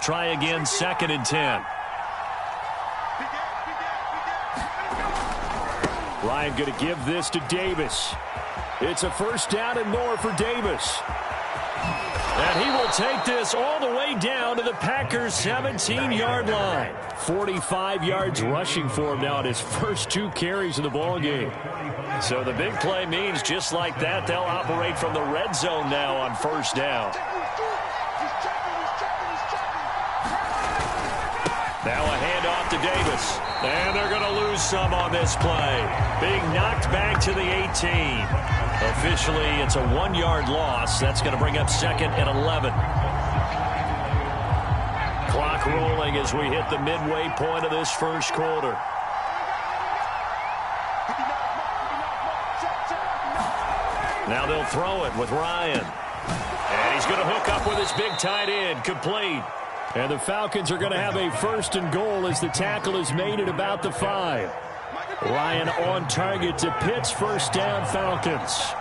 try again, 2nd and 10. Ryan going to give this to Davis. It's a 1st down and more for Davis. And he will take this all the way down to the Packers' 17-yard line. 45 yards rushing for him now at his first 2 carries of the ballgame. So the big play means just like that, they'll operate from the red zone now on 1st down. Now a handoff to Davis. And they're going to lose some on this play. Being knocked back to the 18. Officially, it's a 1-yard loss. That's going to bring up 2nd and 11. Clock rolling as we hit the midway point of this 1st quarter. Now they'll throw it with Ryan. And he's going to hook up with his big tight end. Complete. And the Falcons are going to have a 1st and goal as the tackle is made at about the 5. Ryan on target to Pitts. 1st down, Falcons.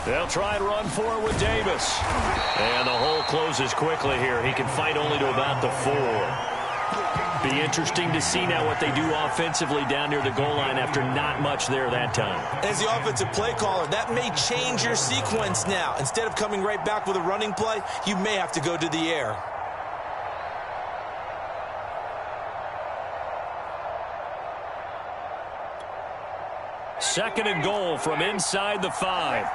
They'll try and run forward with Davis. And the hole closes quickly here. He can fight only to about the 4. Be interesting to see now what they do offensively down near the goal line after not much there that time. As the offensive play caller, that may change your sequence now. Instead of coming right back with a running play, you may have to go to the air. Second and goal from inside the 5.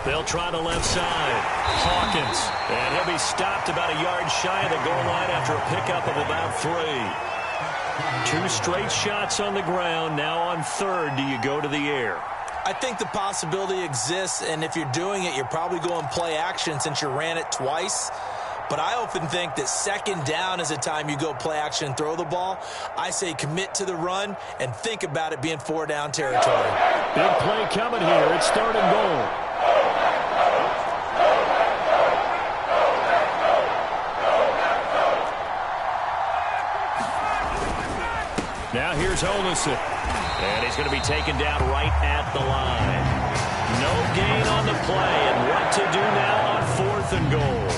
They'll try the left side. Hawkins. And he'll be stopped about a yard shy of the goal line after a pickup of about 3. 2 straight shots on the ground. Now on 3rd, do you go to the air? I think the possibility exists, and if you're doing it, you're probably going play action since you ran it twice. But I often think that 2nd down is the time you go play action and throw the ball. I say commit to the run and think about it being 4 down territory. Big play coming here. It's 3rd and goal. Now here's Olison. And he's going to be taken down right at the line. No gain on the play. And what to do now on 4th and goal?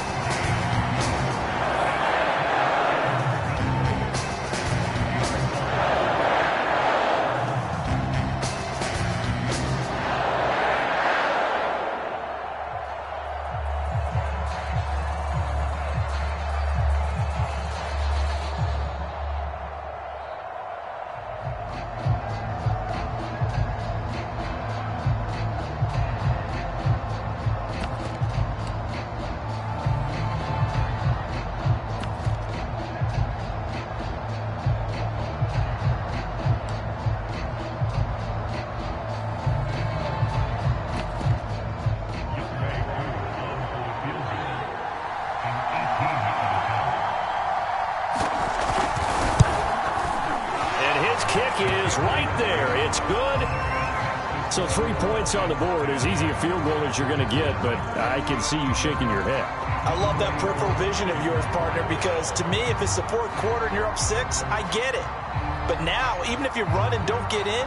Is right there. It's good. So 3 points on the board. As easy a field goal as you're going to get, but I can see you shaking your head. I love that peripheral vision of yours, partner, because to me, if it's the 4th quarter and you're up 6, I get it. But now, even if you run and don't get in,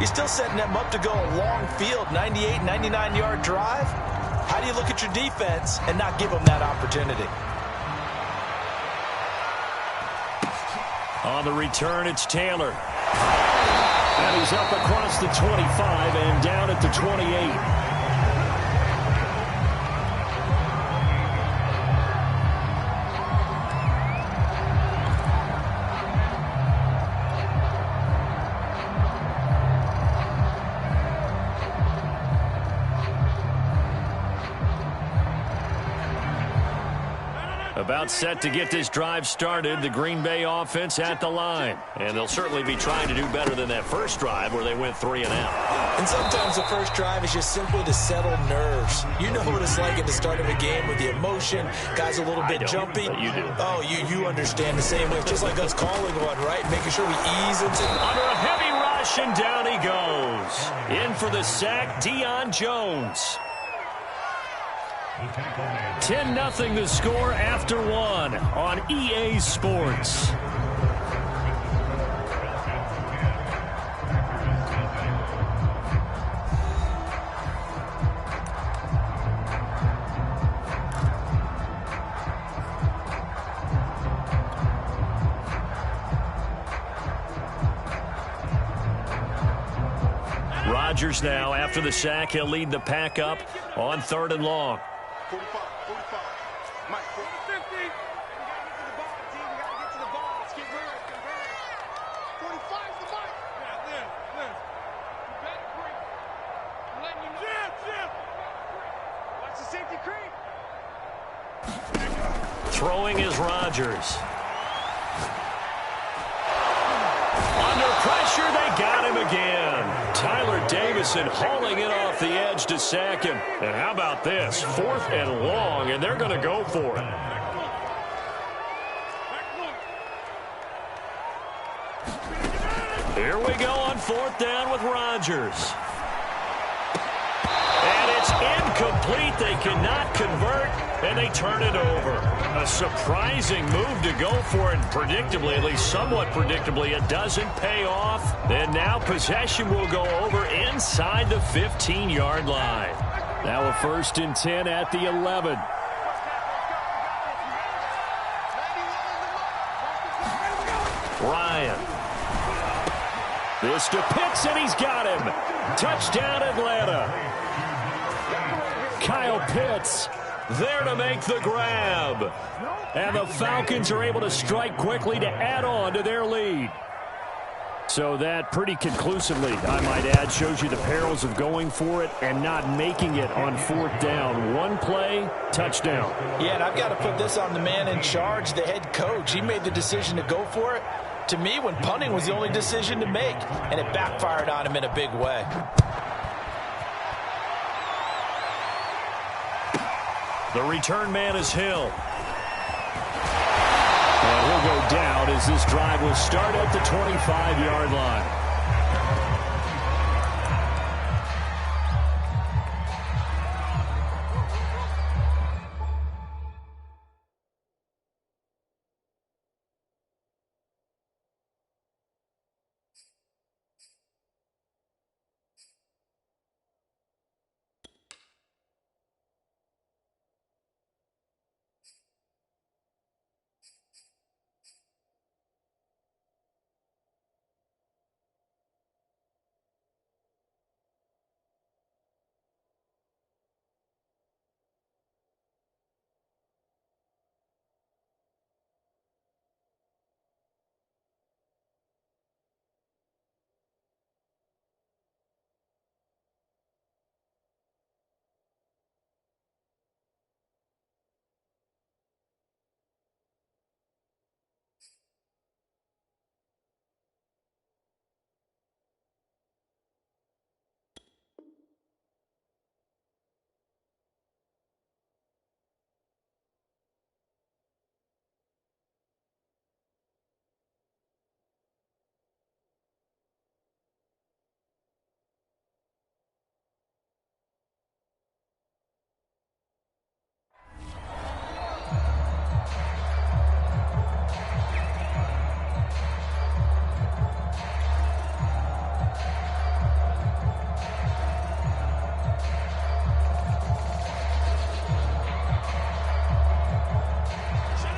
you're still setting them up to go a long field, 98, 99-yard drive. How do you look at your defense and not give them that opportunity? On the return, it's Taylor. And he's up across the 25 and down at the 28. About set to get this drive started, the Green Bay offense at the line. And they'll certainly be trying to do better than that first drive where they went 3 and out. And sometimes the first drive is just simply to settle nerves. You know what it's like at the start of a game with the emotion, guys a little bit jumpy. But you do. Oh, you understand the same way. Just like us calling one, right? Making sure we ease into under a heavy rush, and down he goes. In for the sack, Deion Jones. 10-0 the score after 1 on EA Sports. Rodgers now. After the sack, he'll lead the pack up on 3rd and long. 45. Mike, 50. You gotta get to the ball, team. We gotta get to the ball. Let's get rid. 45's the Mike. Yeah, Liz. You better creep. I'm letting you jam. Watch the safety creep. Throwing is Rodgers. Under pressure, they got him again. Tyler Davison hauling it off the edge to sack him. And how about this? 4th and long, and they're going to go for it. Here we go on 4th down with Rodgers. And it's incomplete. They cannot convert, and they turn it over. A surprising move to go for it. Predictably, at least somewhat predictably, it doesn't pay off. And now possession will go over inside the 15-yard line. Now a 1st and 10 at the 11. Ryan. This to Pitts, and he's got him. Touchdown, Atlanta. Kyle Pitts there to make the grab. And the Falcons are able to strike quickly to add on to their lead. So that pretty conclusively, I might add, shows you the perils of going for it and not making it on 4th down. One play, touchdown. Yeah, and I've got to put this on the man in charge, the head coach. He made the decision to go for it. To me, when punting was the only decision to make, and it backfired on him in a big way. The return man is Hill. And he'll go down as this drive will start at the 25-yard line.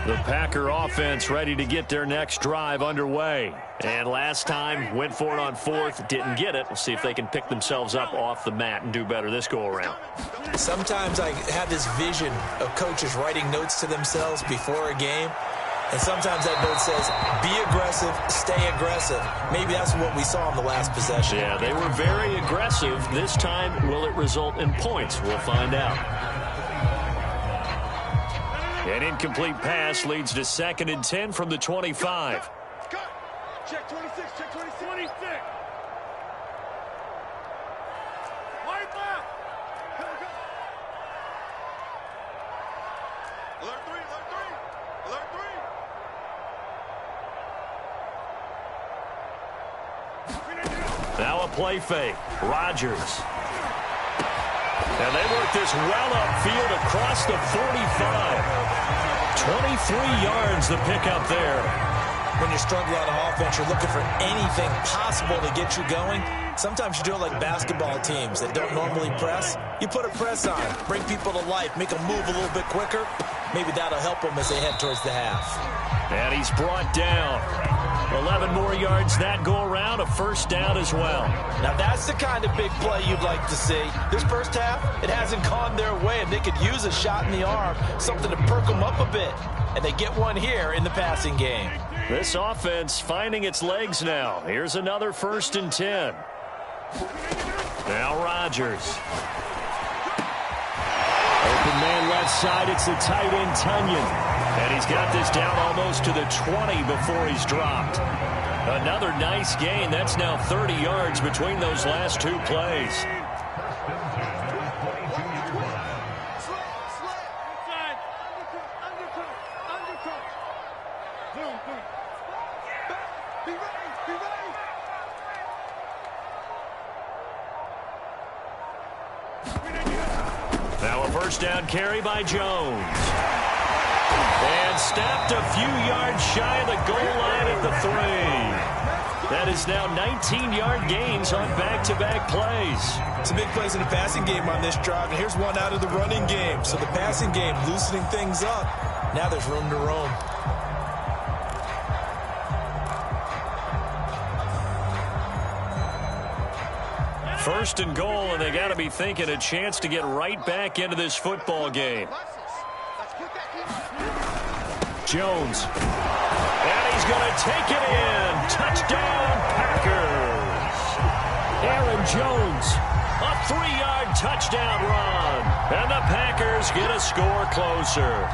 The Packer offense ready to get their next drive underway. And last time, went for it on 4th, didn't get it. We'll see if they can pick themselves up off the mat and do better this go-around. Sometimes I have this vision of coaches writing notes to themselves before a game. And sometimes that note says, be aggressive, stay aggressive. Maybe that's what we saw in the last possession. Yeah, they were very aggressive. This time, will it result in points? We'll find out. An incomplete pass leads to 2nd and 10 from the 25. Check 26, check 26. 26. Wide left. Alert 3, alert 3. Now a play fake. Rodgers. And they work this well upfield across the 45. 23 yards the pickup there. When you're struggling on offense, you're looking for anything possible to get you going. Sometimes you do it like basketball teams that don't normally press. You put a press on, bring people to life, make them move a little bit quicker. Maybe that'll help them as they head towards the half. And he's brought down. 11 more yards that go around, a first down as well. Now that's the kind of big play you'd like to see. This first half, it hasn't gone their way, and they could use a shot in the arm, something to perk them up a bit. And they get one here in the passing game. This offense finding its legs now. Here's another 1st and 10. Now Rodgers. Open man left side, it's the tight end Tunyon. And he's got this down almost to the 20 before he's dropped. Another nice gain. That's now 30 yards between those last 2 plays. Now a first down carry by Jones. And snapped a few yards shy of the goal line at the 3. That is now 19-yard gains on back-to-back plays. Some big plays in the passing game on this drive, and here's one out of the running game. So the passing game loosening things up. Now there's room to roam. First and goal, and they got to be thinking a chance to get right back into this football game. Jones. And he's going to take it in. Touchdown, Packers. Aaron Jones, a 3-yard touchdown run. And the Packers get a score closer.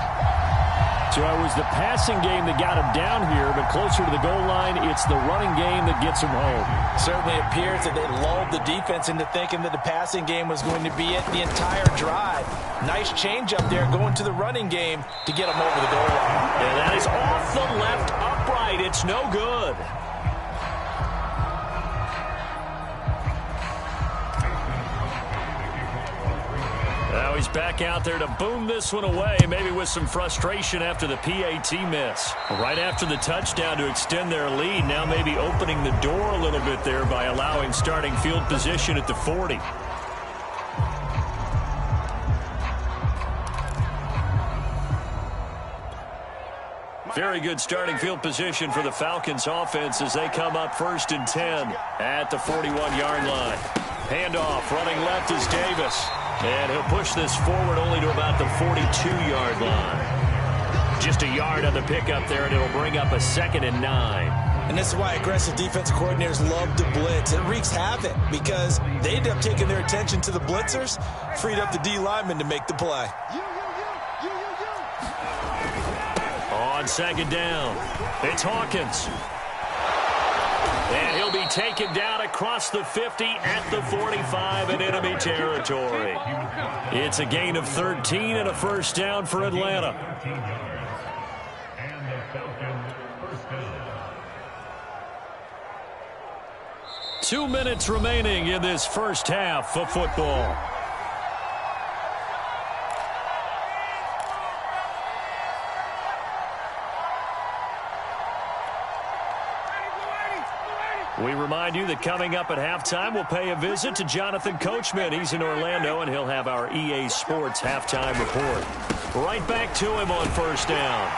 So it was the passing game that got him down here, but closer to the goal line, it's the running game that gets him home. Certainly appears that they lulled the defense into thinking that the passing game was going to be it the entire drive. Nice change up there going to the running game to get him over the goal line. And that is off the left upright. It's no good. Now he's back out there to boom this one away, maybe with some frustration after the PAT miss. Right after the touchdown to extend their lead, now maybe opening the door a little bit there by allowing starting field position at the 40. Very good starting field position for the Falcons offense as they come up 1st and 10 at the 41-yard line. Handoff, running left is Davis. And he'll push this forward only to about the 42-yard line. Just a yard on the pickup there, and it'll bring up a 2nd and 9. And this is why aggressive defensive coordinators love to blitz. It wreaks havoc because they end up taking their attention to the blitzers, freed up the D lineman to make the play. On 2nd down, it's Hawkins. And he'll be taken down across the 50 at the 45 in enemy territory. It's a gain of 13 and a first down for Atlanta. 2 minutes remaining in this first half of football. We remind you that coming up at halftime, we'll pay a visit to Jonathan Coachman. He's in Orlando, and he'll have our EA Sports halftime report. Right back to him on first down.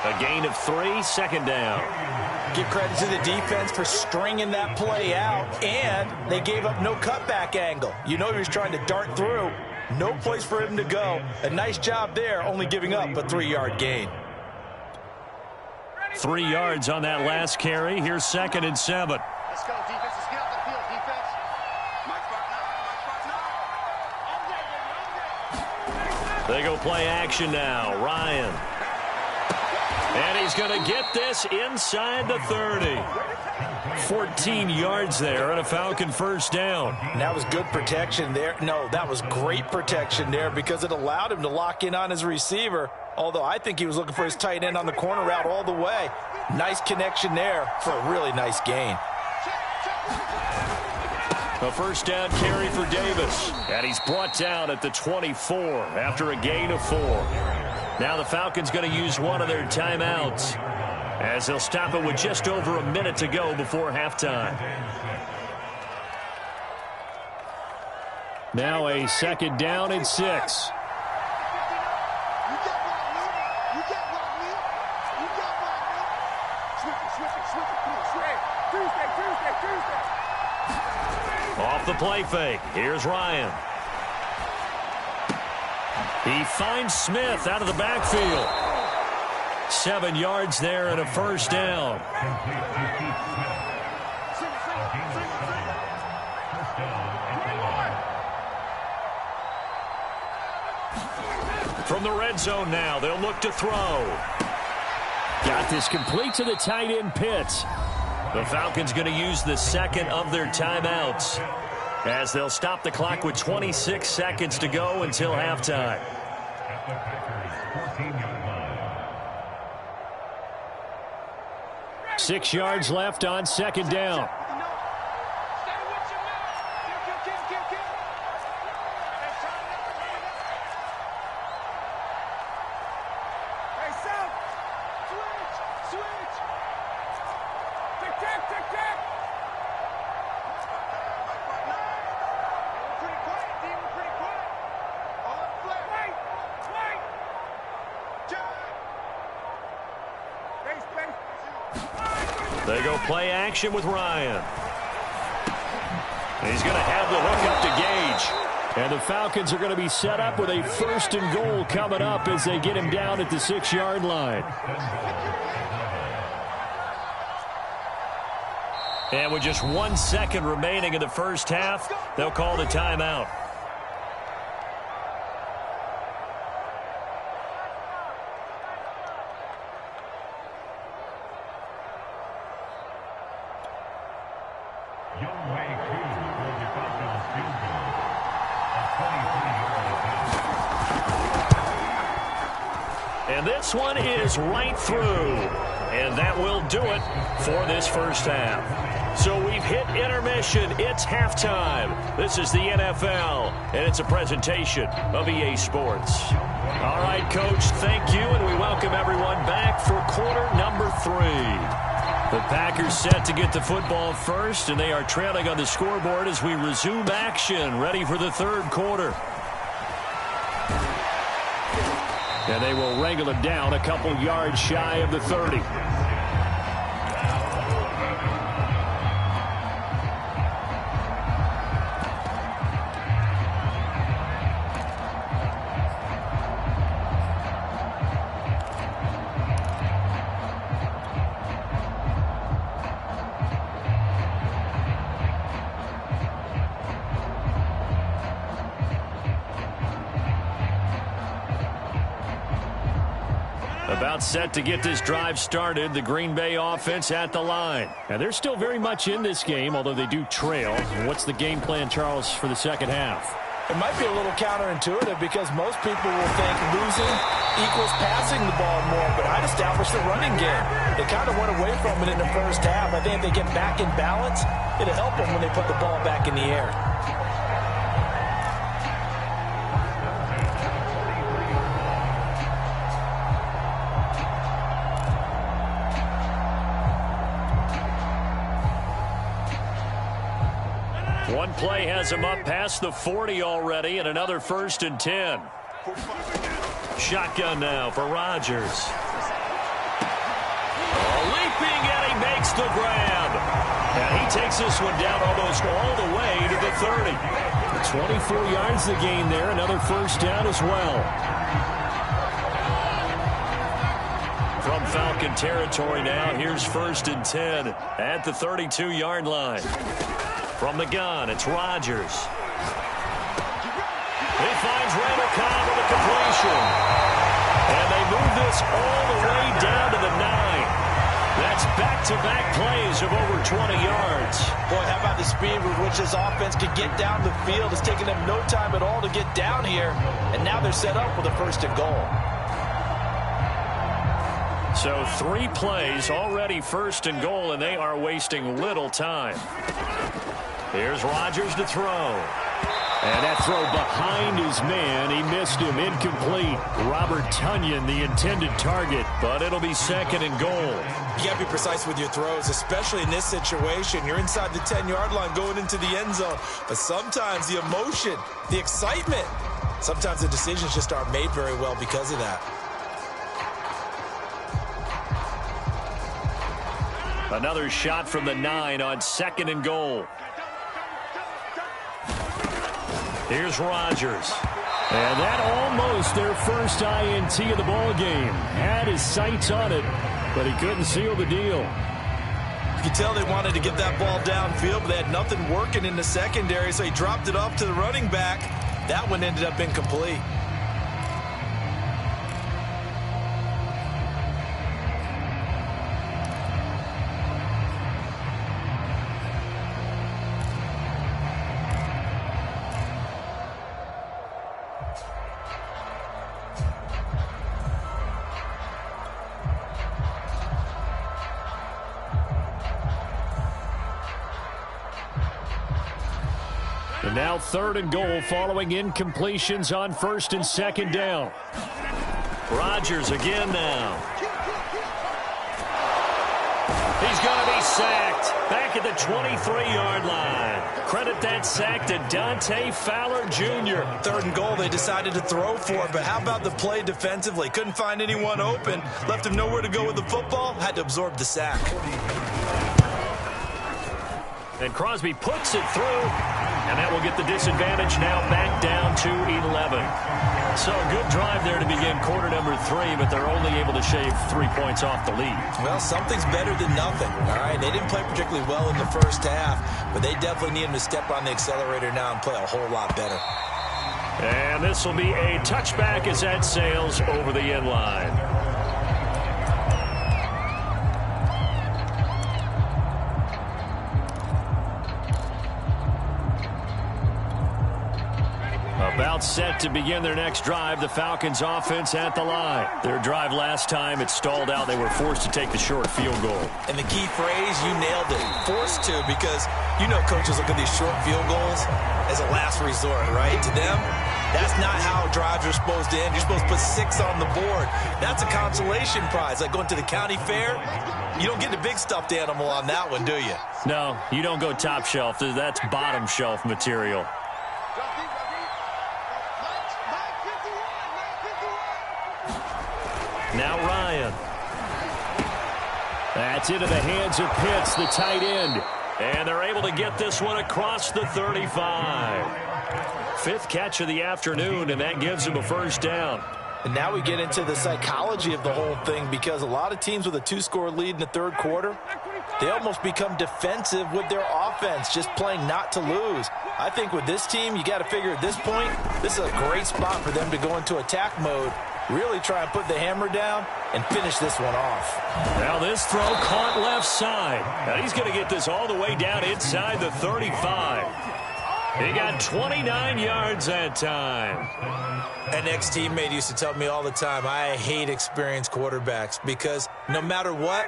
A gain of 3, 2nd down. Give credit to the defense for stringing that play out, and they gave up no cutback angle. You know he was trying to dart through. No place for him to go. A nice job there, only giving up a 3-yard gain. 3 yards on that last carry. Here's 2nd and 7. Let's go, defense. Let's get off the field, defense. They go play action now. Ryan. And he's going to get this inside the 30. 14 yards there and a Falcon first down. And that was good protection there. No, that was great protection there because it allowed him to lock in on his receiver. Although I think he was looking for his tight end on the corner route all the way. Nice connection there for a really nice gain. A first down carry for Davis. And he's brought down at the 24 after a gain of 4. Now the Falcons going to use one of their timeouts as they'll stop it with just over a minute to go before halftime. Now a 2nd down and 6. Off the play fake, here's Ryan. He finds Smith out of the backfield. 7 yards there and a first down. From the red zone now, they'll look to throw. Got this complete to the tight end Pitts. The Falcons going to use the second of their timeouts as they'll stop the clock with 26 seconds to go until halftime. 6 yards left on second down. They go play action with Ryan. He's going to have the hook up to Gage. And the Falcons are going to be set up with a 1st and goal coming up as they get him down at the 6-yard line. And with just 1 second remaining in the first half, they'll call the timeout. And this one is right through. And that will do it for this first half. So we've hit intermission. It's halftime. This is the NFL, and it's a presentation of EA Sports. All right, Coach, thank you, and we welcome everyone back for quarter number 3. The Packers set to get the football first, and they are trailing on the scoreboard as we resume action, ready for the third quarter. And they will wrangle it down a couple yards shy of the 30. About set to get this drive started, the Green Bay offense at the line. And they're still very much in this game, although they do trail. What's the game plan, Charles, for the second half? It might be a little counterintuitive because most people will think losing equals passing the ball more, but I'd establish the running game. They kind of went away from it in the first half. I think if they get back in balance, it'll help them when they put the ball back in the air. One play has him up past the 40 already, and another 1st and 10. Shotgun now for Rodgers. Leaping, and he makes the grab. And he takes this one down almost all the way to the 30. 24 yards the gain there, another first down as well. From Falcon territory now, here's 1st and 10 at the 32-yard line. From the gun, it's Rodgers. He finds Randall Cobb with a completion. And they move this all the way down to the 9. That's back-to-back plays of over 20 yards. Boy, how about the speed with which this offense can get down the field? It's taken them no time at all to get down here. And now they're set up with a 1st and goal. So 3 plays, already 1st and goal, and they are wasting little time. Here's Rodgers to throw. And that throw behind his man. He missed him. Incomplete. Robert Tonyan, the intended target. But it'll be 2nd and goal. You got to be precise with your throws, especially in this situation. You're inside the 10-yard line going into the end zone. But sometimes the emotion, the excitement, sometimes the decisions just aren't made very well because of that. Another shot from the 9 on 2nd and goal. Here's Rodgers. And that almost their first INT of the ball game. Had his sights on it, but he couldn't seal the deal. You can tell they wanted to get that ball downfield, but they had nothing working in the secondary, so he dropped it off to the running back. That one ended up incomplete. And now 3rd and goal following incompletions on 1st and 2nd down. Rodgers again now. He's going to be sacked back at the 23-yard line. Credit that sack to Dante Fowler Jr. 3rd and goal, they decided to throw for it, but how about the play defensively? Couldn't find anyone open, left him nowhere to go with the football, had to absorb the sack. And Crosby puts it through, and that will get the disadvantage now back down to 11. So good drive there to begin quarter number 3, but they're only able to shave 3 points off the lead. Well, something's better than nothing, all right? They didn't play particularly well in the first half, but they definitely need him to step on the accelerator now and play a whole lot better. And this will be a touchback as that sails over the end line. About set to begin their next drive. The Falcons offense at the line. Their drive last time, it stalled out. They were forced to take the short field goal. And the key phrase, you nailed it. Forced to, because you know coaches look at these short field goals as a last resort, right? To them, that's not how drives are supposed to end. You're supposed to put 6 on the board. That's a consolation prize. Like going to the county fair, you don't get the big stuffed animal on that one, do you? No, you don't go top shelf. That's bottom shelf material. Now Ryan. That's into the hands of Pitts, the tight end. And they're able to get this one across the 35. 5th catch of the afternoon, and that gives them a first down. And now we get into the psychology of the whole thing, because a lot of teams with a 2-score lead in the 3rd quarter, they almost become defensive with their offense, just playing not to lose. I think with this team, you got to figure at this point, this is a great spot for them to go into attack mode, really try and put the hammer down and finish this one off. Now this throw caught left side. Now he's going to get this all the way down inside the 35. He got 29 yards that time. An ex-teammate used to tell me all the time, I hate experienced quarterbacks, because no matter what,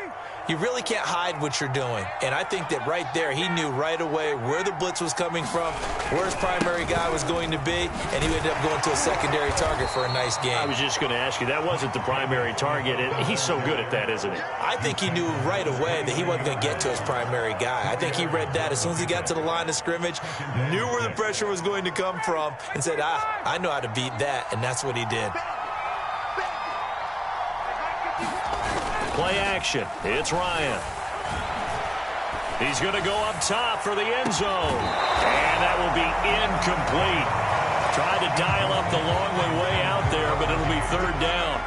you really can't hide what you're doing. And I think that right there, he knew right away where the blitz was coming from, where his primary guy was going to be, and he ended up going to a secondary target for a nice game. I was just going to ask you, that wasn't the primary target. He's so good at that, isn't he? I think he knew right away that he wasn't going to get to his primary guy. I think he read that as soon as he got to the line of scrimmage, knew where the pressure was going to come from, and said, I know how to beat that, and that's what he did. Play action. It's Ryan. He's going to go up top for the end zone. And that will be incomplete. Tried to dial up the long way out there, but it'll be 3rd down.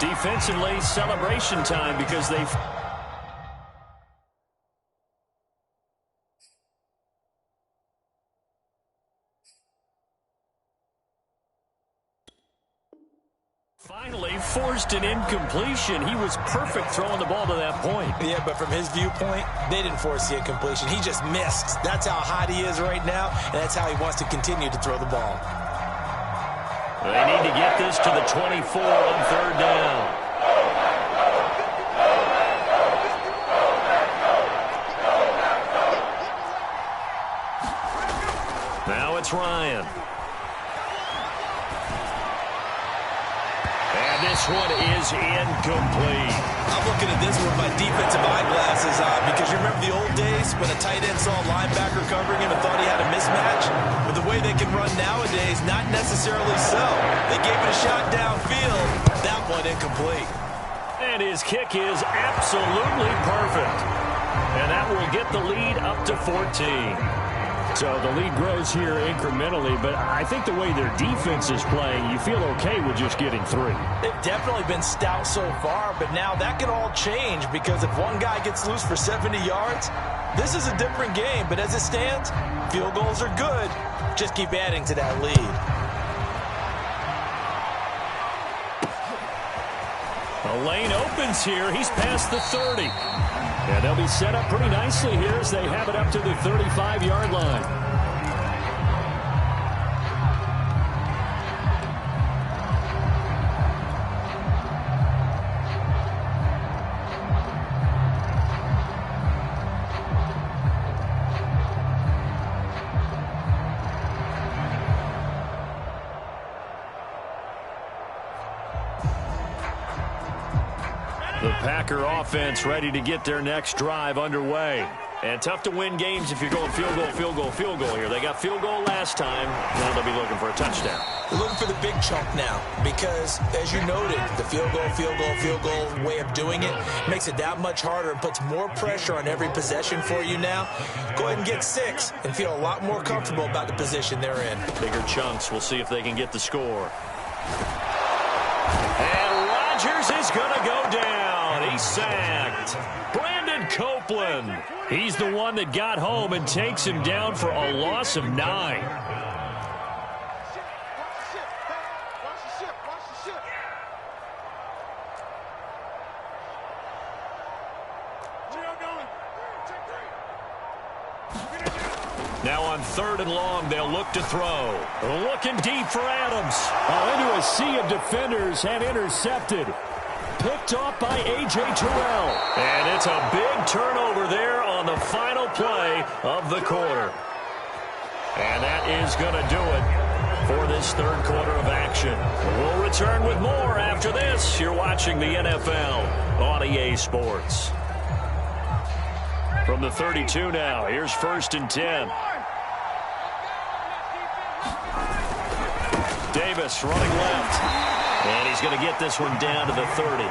Defensively, celebration time, because they've... finally forced an incompletion. He was perfect throwing the ball to that point. Yeah, but from his viewpoint, they didn't force the incompletion. He just missed. That's how hot he is right now, and that's how he wants to continue to throw the ball. They need to get this to the 24 on 3rd down. Now it's Ryan. This one is incomplete. I'm looking at this with my defensive eyeglasses on, because you remember the old days when a tight end saw a linebacker covering him and thought he had a mismatch? With the way they can run nowadays, not necessarily so. They gave it a shot downfield. That one incomplete. And his kick is absolutely perfect. And that will get the lead up to 14. So the lead grows here incrementally, but I think the way their defense is playing, you feel okay with just getting 3. They've definitely been stout so far, but now that can all change because if one guy gets loose for 70 yards, this is a different game. But as it stands, field goals are good. Just keep adding to that lead. The lane opens here. He's past the 30. And they'll be set up pretty nicely here as they have it up to the 35-yard line. The Packer offense ready to get their next drive underway. And tough to win games if you're going field goal, field goal, field goal here. They got field goal last time. Now they'll be looking for a touchdown. They're looking for the big chunk now because, as you noted, the field goal, field goal, field goal way of doing it makes it that much harder and puts more pressure on every possession for you now. Go ahead and get 6 and feel a lot more comfortable about the position they're in. Bigger chunks. We'll see if they can get the score. And Rodgers is going to go down. He's sacked. Brandon Copeland. He's the one that got home and takes him down for a loss of 9. Now on 3rd and long, they'll look to throw. Looking deep for Adams. Into a sea of defenders and intercepted. Picked off by A.J. Terrell. And it's a big turnover there on the final play of the quarter. And that is going to do it for this 3rd quarter of action. We'll return with more after this. You're watching the NFL on EA Sports. From the 32 now, here's 1st and 10. Davis running left. And he's going to get this one down to the 30.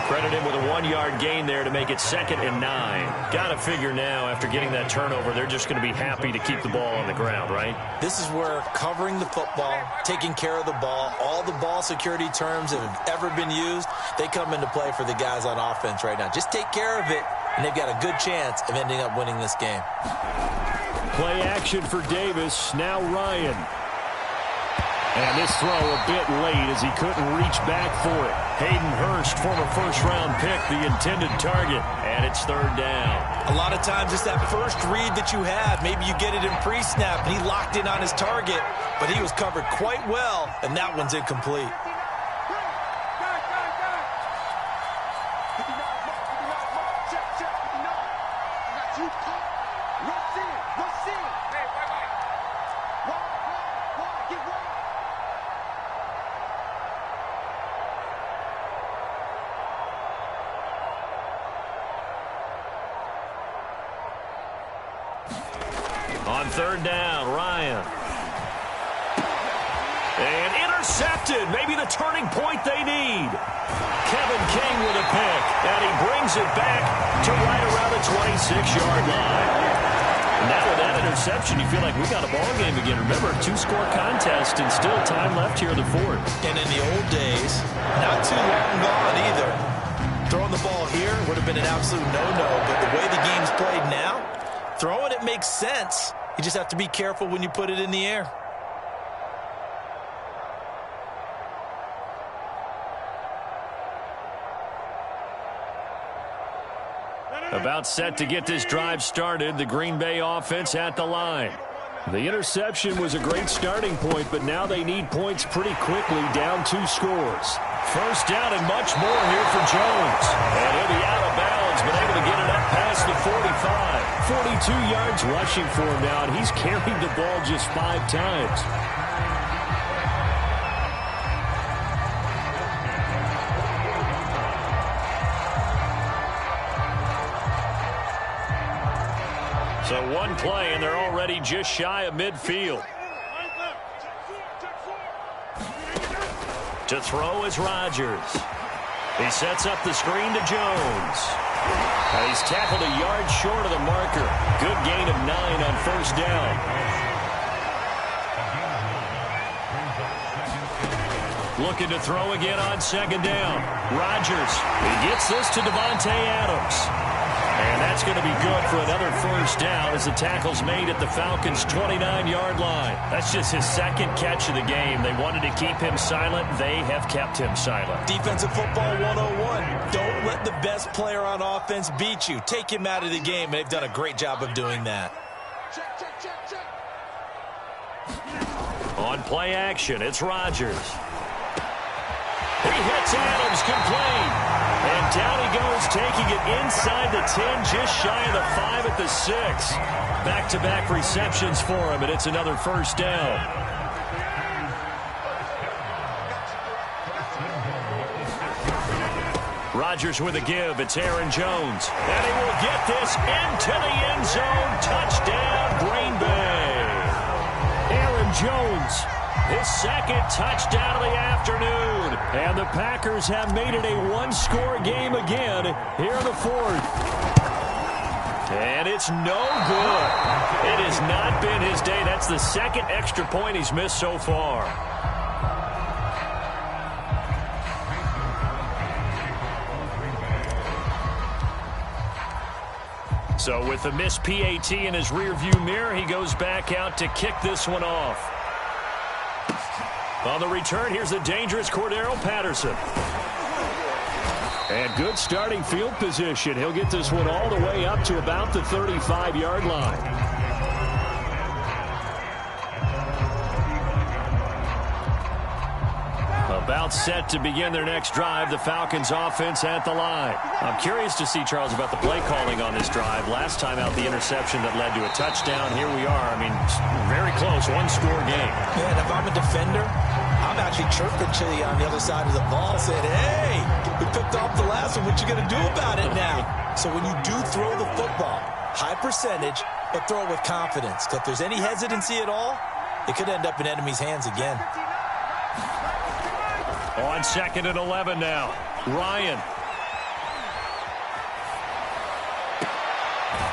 Credit him with a 1-yard gain there to make it 2nd and 9. Got to figure now, after getting that turnover, they're just going to be happy to keep the ball on the ground, right? This is where covering the football, taking care of the ball, all the ball security terms that have ever been used, they come into play for the guys on offense right now. Just take care of it, and they've got a good chance of ending up winning this game. Play action for Davis. Now Ryan. And this throw a bit late as he couldn't reach back for it. Hayden Hurst, former 1st-round pick, the intended target. And it's 3rd down. A lot of times it's that first read that you have. Maybe you get it in pre-snap, and he locked in on his target, but he was covered quite well, and that one's incomplete. On 3rd down, Ryan. And intercepted. Maybe the turning point they need. Kevin King with a pick. And he brings it back to right around the 26-yard line. Now with that interception, you feel like we got a ball game again. Remember, 2-score contest and still time left here in the 4th. And in the old days, not too long gone either. Throwing the ball here would have been an absolute no-no. But the way the game's played now, throwing it makes sense. You just have to be careful when you put it in the air. About set to get this drive started, the Green Bay offense at the line. The interception was a great starting point, but now they need points pretty quickly, down 2 scores. 1st down and much more here for Jones. And he'll be out of bounds, but able to get it up past the 45. 42 yards rushing for him now, and he's carried the ball just 5 times. So 1 play, and they're already just shy of midfield. To throw is Rodgers. He sets up the screen to Jones. He's tackled a yard short of the marker. Good gain of 9 on first down. Looking to throw again on second down. Rodgers. He gets this to Davante Adams. And that's going to be good for another first down as the tackle's made at the Falcons' 29-yard line. That's just his second catch of the game. They wanted to keep him silent. They have kept him silent. Defensive football 101. Don't let the best player on offense beat you. Take him out of the game. They've done a great job of doing that. Check, check, check, check. On play action, it's Rodgers. He hits Adams complete. And down he goes, taking it inside the 10, just shy of the 5 at the 6. Back-to-back receptions for him, and it's another first down. Rodgers with a give. It's Aaron Jones. And he will get this into the end zone. Touchdown, Green Bay. Aaron Jones. His second touchdown of the afternoon. And the Packers have made it a one-score game again here in the fourth. And it's no good. It has not been his day. That's the second extra point he's missed so far. So with the missed PAT in his rearview mirror, he goes back out to kick this one off. On the return, here's the dangerous Cordero Patterson. And good starting field position. He'll get this one all the way up to about the 35-yard line. About set to begin their next drive. The Falcons offense at the line. I'm curious to see, Charles, about the play calling on this drive. Last time out, the interception that led to a touchdown. Here we are. I mean, very close, one-score game. Yeah, and if I'm a defender, I'm actually chirping Chili on the other side of the ball, saying, hey, we picked off the last one. What you going to do about it now? So when you do throw the football, high percentage, but throw it with confidence. Because if there's any hesitancy at all, it could end up in enemy's hands again. On 2nd and 11 now. Ryan.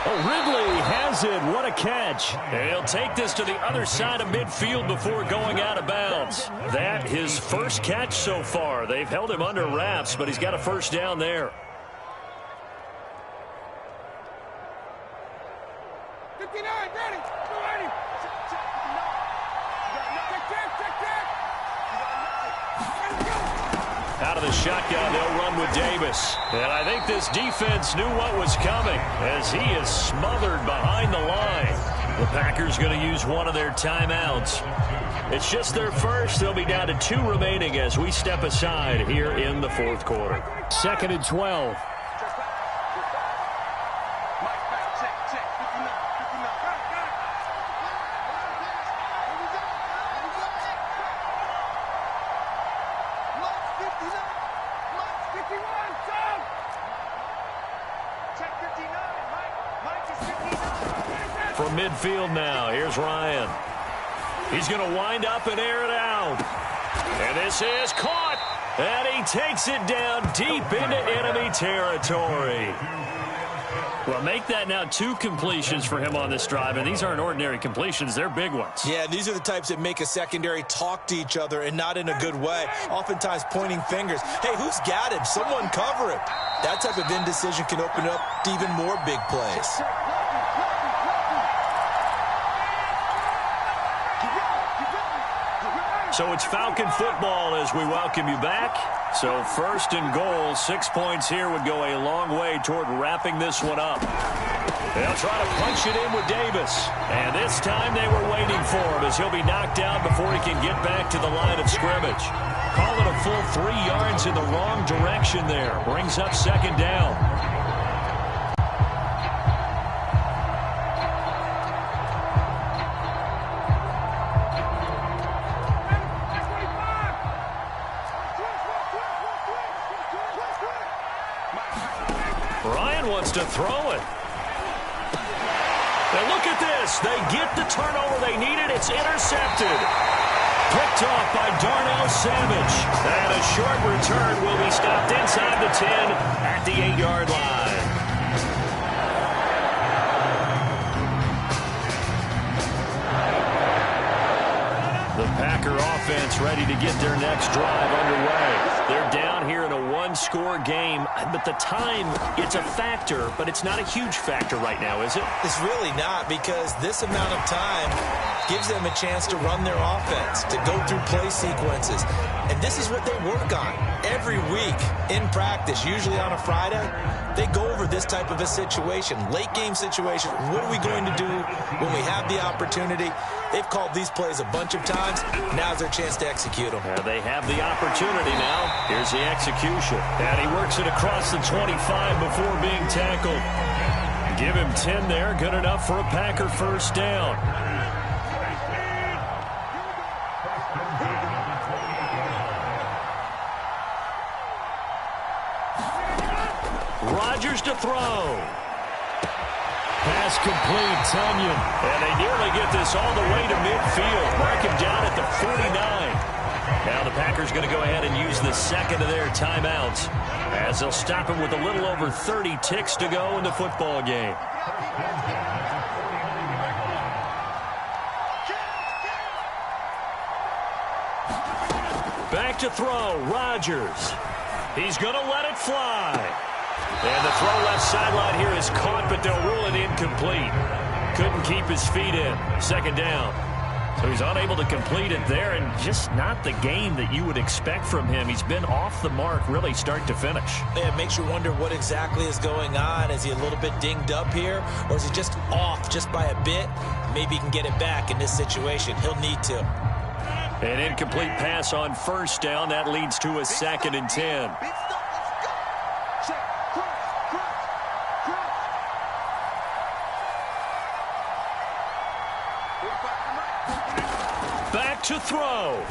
Oh, Ridley has it. What a catch. And he'll take this to the other side of midfield before going out of bounds. That his first catch so far. They've held him under wraps, but he's got a first down there. 59, ready. Go ready. Out of the shotgun, they'll run with Davis. And I think this defense knew what was coming as he is smothered behind the line. The Packers going to use one of their timeouts. It's just their first. They'll be down to 2 remaining as we step aside here in the fourth quarter. 2nd and 12. From midfield now, here's Ryan. He's going to wind up and air it out. And this is caught. And he takes it down deep into enemy territory. Well, make that now 2 completions for him on this drive. And these aren't ordinary completions. They're big ones. Yeah, these are the types that make a secondary talk to each other and not in a good way. Oftentimes pointing fingers. Hey, who's got him? Someone cover him. That type of indecision can open up to even more big plays. So it's Falcon football as we welcome you back. So 1st and goal, 6 points here would go a long way toward wrapping this one up. They'll try to punch it in with Davis. And this time they were waiting for him as he'll be knocked down before he can get back to the line of scrimmage. Call it a full 3 yards in the wrong direction there. Brings up 2nd down. Ryan wants to throw it. And look at this. They get the turnover they needed. It's intercepted. Picked off by Darnell Savage. And a short return will be stopped inside the 10 at the 8-yard line. The Packer offense ready to get their next drive underway. They're down here in a one-score game, but the time, it's a factor, but it's not a huge factor right now, is it? It's really not, because this amount of time gives them a chance to run their offense, to go through play sequences. And this is what they work on every week in practice, usually on a Friday. They go over this type of a situation, late game situation. What are we going to do when we have the opportunity? They've called these plays a bunch of times. Now's their chance to execute them. They have the opportunity now. Here's the execution. And he works it across the 25 before being tackled. Give him 10 there. Good enough for a Packer first down. Rodgers to throw. Pass complete, Tunyon. And they nearly get this all the way to midfield. Mark him down at the 49. Now the Packers going to go ahead and use the second of their timeouts, as they'll stop him with a little over 30 ticks to go in the football game. Back to throw, Rodgers. He's going to let it fly. And the throw left sideline here is caught, but they'll rule it incomplete. Couldn't keep his feet in. Second down. So he's unable to complete it there, and just not the game that you would expect from him. He's been off the mark really start to finish. Yeah, it makes you wonder what exactly is going on. Is he a little bit dinged up here, or is he just off just by a bit? Maybe he can get it back in this situation. He'll need to. An incomplete pass on first down. That leads to a 2nd and 10. Back to throw.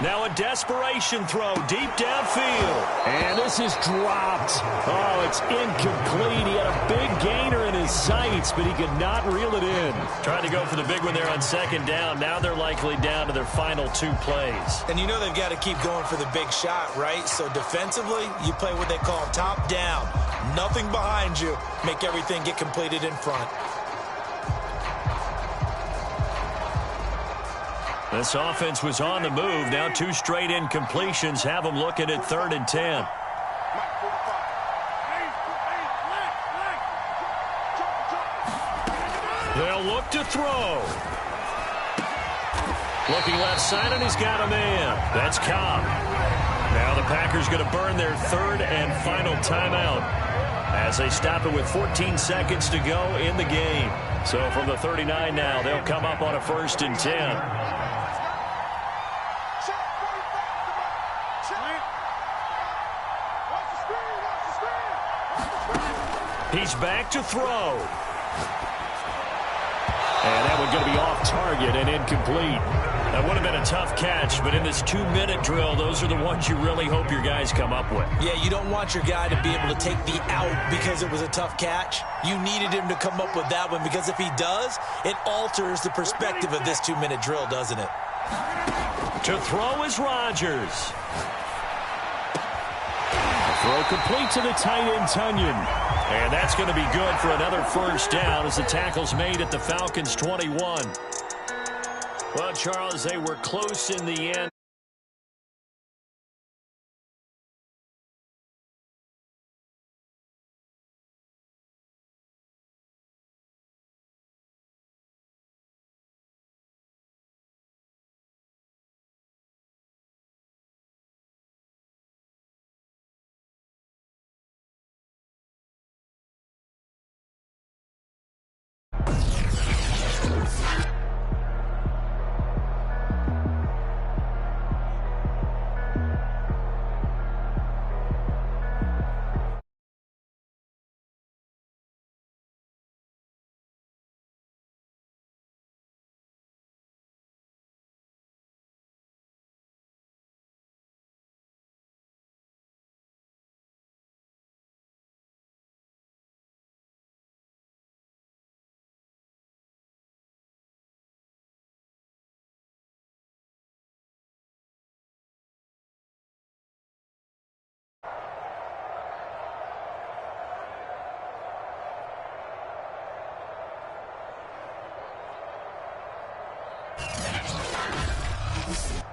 Now a desperation throw deep downfield. And this is dropped. Oh, it's incomplete. He had a big gainer in his sights, but he could not reel it in. Trying to go for the big one there on second down. Now they're likely down to their final 2 plays. And you know they've got to keep going for the big shot, right? So defensively, you play what they call top down. Nothing behind you. Make everything get completed in front. This offense was on the move. Now 2 straight incompletions have them looking at 3rd and 10. They'll look to throw. Looking left side, and he's got a man. That's Cobb. Now the Packers going to burn their 3rd and final timeout as they stop it with 14 seconds to go in the game. So from the 39 now, they'll come up on a 1st and 10. He's back to throw. And that one going to be off target and incomplete. That would have been a tough catch, but in this 2-minute drill, those are the ones you really hope your guys come up with. Yeah, you don't want your guy to be able to take the out because it was a tough catch. You needed him to come up with that one, because if he does, it alters the perspective of this 2-minute drill, doesn't it? To throw is Rodgers. Throw complete to the tight end, Tunyon. And that's going to be good for another first down as the tackle's made at the Falcons' 21. Well, Charles, they were close in the end. Madden.